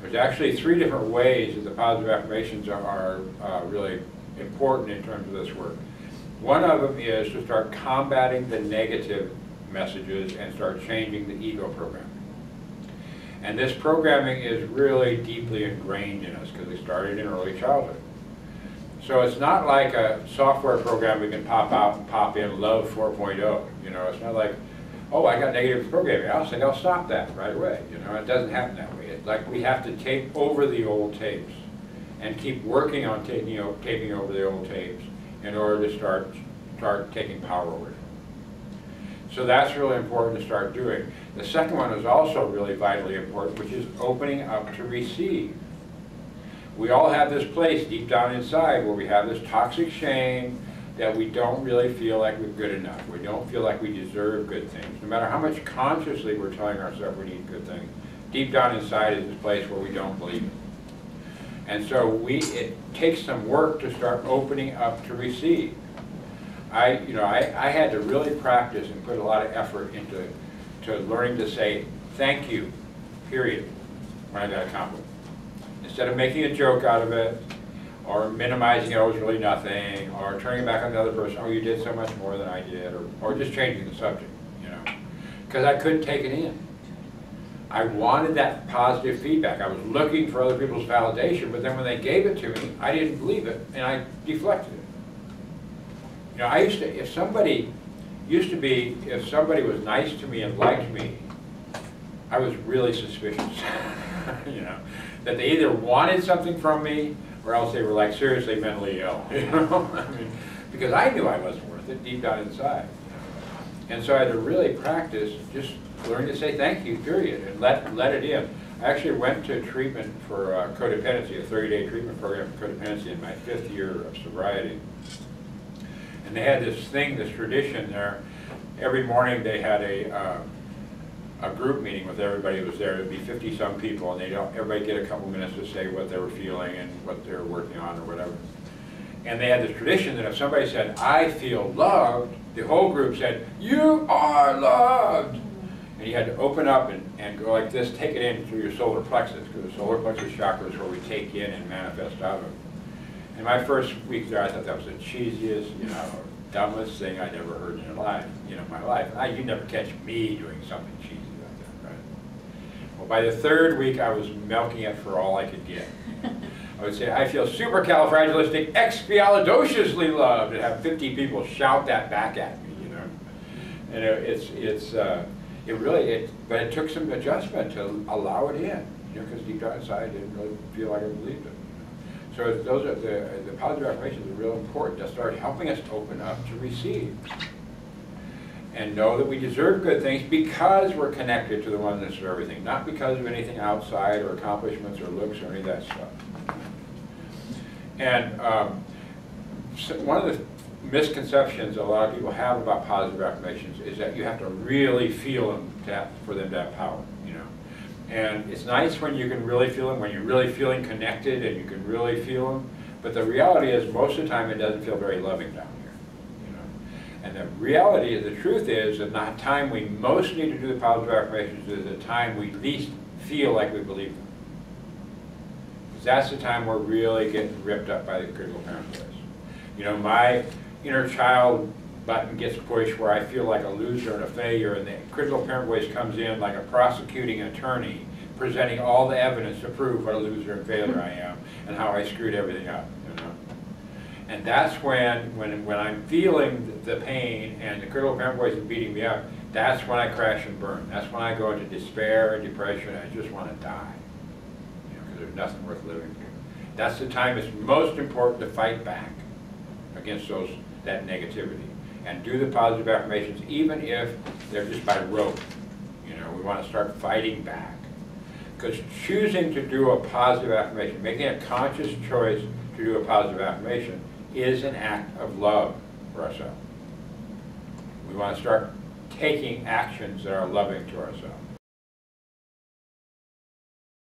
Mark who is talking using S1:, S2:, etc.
S1: There's actually 3 different ways that the positive affirmations are really important in terms of this work. One of them is to start combating the negative messages and start changing the ego programming. And this programming is really deeply ingrained in us because it started in early childhood. So it's not like a software program we can pop out and pop in Love 4.0. You know, it's not like, oh, I got negative programming, I'll stop that right away. You know, it doesn't happen that way. It's like we have to tape over the old tapes and keep working on taping over the old tapes in order to start taking power over it. So that's really important to start doing. The second one is also really vitally important, which is opening up to receive. We all have this place deep down inside where we have this toxic shame that we don't really feel like we're good enough. We don't feel like we deserve good things. No matter how much consciously we're telling ourselves we need good things, deep down inside is this place where we don't believe it. And so it takes some work to start opening up to receive. I had to really practice and put a lot of effort into learning to say thank you, period, when I got a compliment. Instead of making a joke out of it, or minimizing it, oh, it was really nothing, or turning it back on the other person, oh, you did so much more than I did, or just changing the subject, you know, because I couldn't take it in. I wanted that positive feedback. I was looking for other people's validation, but then when they gave it to me, I didn't believe it, and I deflected it. You know, if somebody was nice to me and liked me, I was really suspicious, you know, that they either wanted something from me or else they were like seriously mentally ill, you know, I mean, because I knew I wasn't worth it deep down inside. And so I had to really practice just learning to say thank you, period, and let it in. I actually went to treatment for codependency, a 30-day treatment program for codependency in my 5th year of sobriety. And they had this tradition there. Every morning they had a group meeting with everybody who was there. There'd be 50-some people, and everybody get a couple minutes to say what they were feeling and what they were working on or whatever. And they had this tradition that if somebody said, I feel loved, the whole group said, you are loved. And you had to open up and go like this, take it in through your solar plexus, because the solar plexus chakra is where we take in and manifest out of. And my first week there, I thought that was the cheesiest, you know, dumbest thing I'd ever heard in my life. You'd never catch me doing something cheesy like that, right? Well, by the 3rd week, I was milking it for all I could get. I would say, I feel supercalifragilisticexpialidociously loved, and have 50 people shout that back at me, you know. And but it took some adjustment to allow it in, you know, because deep down inside I didn't really feel like I believed it. So those are the positive affirmations are real important to start helping us open up to receive. And know that we deserve good things because we're connected to the oneness of everything, not because of anything outside or accomplishments or looks or any of that stuff. And so one of the misconceptions a lot of people have about positive affirmations is that you have to really feel them for them to have power, you know. And it's nice when you can really feel them, when you're really feeling connected and you can really feel them. But the reality is most of the time it doesn't feel very loving down here, you know. And the reality, the truth is that the time we most need to do the positive affirmations is the time we least feel like we believe them. Because that's the time we're really getting ripped up by the critical parent voice. You know, my inner child button gets pushed where I feel like a loser and a failure, and the critical parent voice comes in like a prosecuting attorney presenting all the evidence to prove what a loser and failure I am and how I screwed everything up, you know. And that's when I'm feeling the pain and the critical parent voice is beating me up, that's when I crash and burn. That's when I go into despair and depression. I just want to die, you know, because there's nothing worth living for. That's the time it's most important to fight back against that negativity. And do the positive affirmations, even if they're just by rote. You know, we want to start fighting back. Because choosing to do a positive affirmation, making a conscious choice to do a positive affirmation, is an act of love for ourselves. We want to start taking actions that are loving to ourselves.